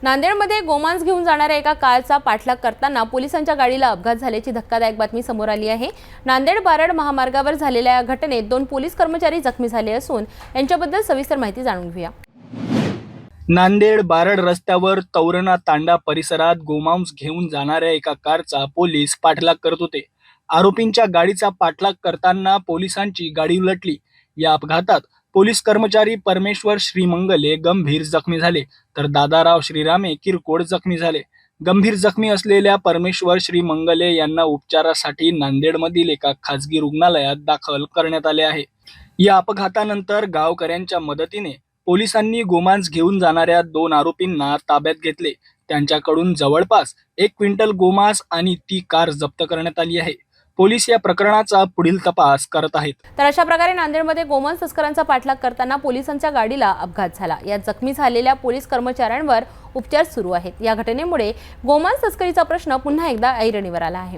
नांदेडमध्ये गोमांस घेऊन जाणाऱ्या एका कारचा पाठलाग करताना पोलिसांच्या गाडीला अपघात झाल्याची धक्कादायक बातमी समोर आली आहे। नांदेड बारड महामार्गावर झालेल्या या घटनेत 2 पोलीस कर्मचारी जखमी झाले असून यांच्याबद्दल सविस्तर माहिती जाणून घेऊया। नांदेड बारड रस्त्यावर तौरणा तांडा परिसरात गोमांस घेऊन जाणाऱ्या एका कारचा पोलीस पाठलाग करत होते। आरोपींच्या गाडीचा पाठलाग करताना पोलिसांची गाडी उलटली। या अपघातात पोलीस कर्मचारी परमेश्वर श्रीमंगले गंभीर जखमी झाले, तर दादाराव श्रीरामे किरकोळ जखमी झाले। गंभीर जखमी असलेल्या परमेश्वर श्रीमंगले यांना उपचारासाठी नांदेडमधील एका खासगी रुग्णालयात दाखल करण्यात आले आहे। या अपघातानंतर गावकऱ्यांच्या मदतीने पोलिसांनी गोमांस घेऊन जाणाऱ्या 2 आरोपींना ताब्यात घेतले। त्यांच्याकडून जवळपास 1 क्विंटल गोमांस आणि ती कार जप्त करण्यात आली आहे। पोलीस या प्रकरणाचा पुढील तपास करत आहेत। तर अशा प्रकारे नांदेडमध्ये गोमांस तस्करांचा पाठलाग करताना पोलिसांच्या गाडीला अपघात झाला। यात जखमी झालेल्या पोलीस कर्मचाऱ्यांवर उपचार सुरू आहेत। या घटनेमुळे गोमांस तस्करीचा प्रश्न पुन्हा एकदा ऐरणीवर आला आहे।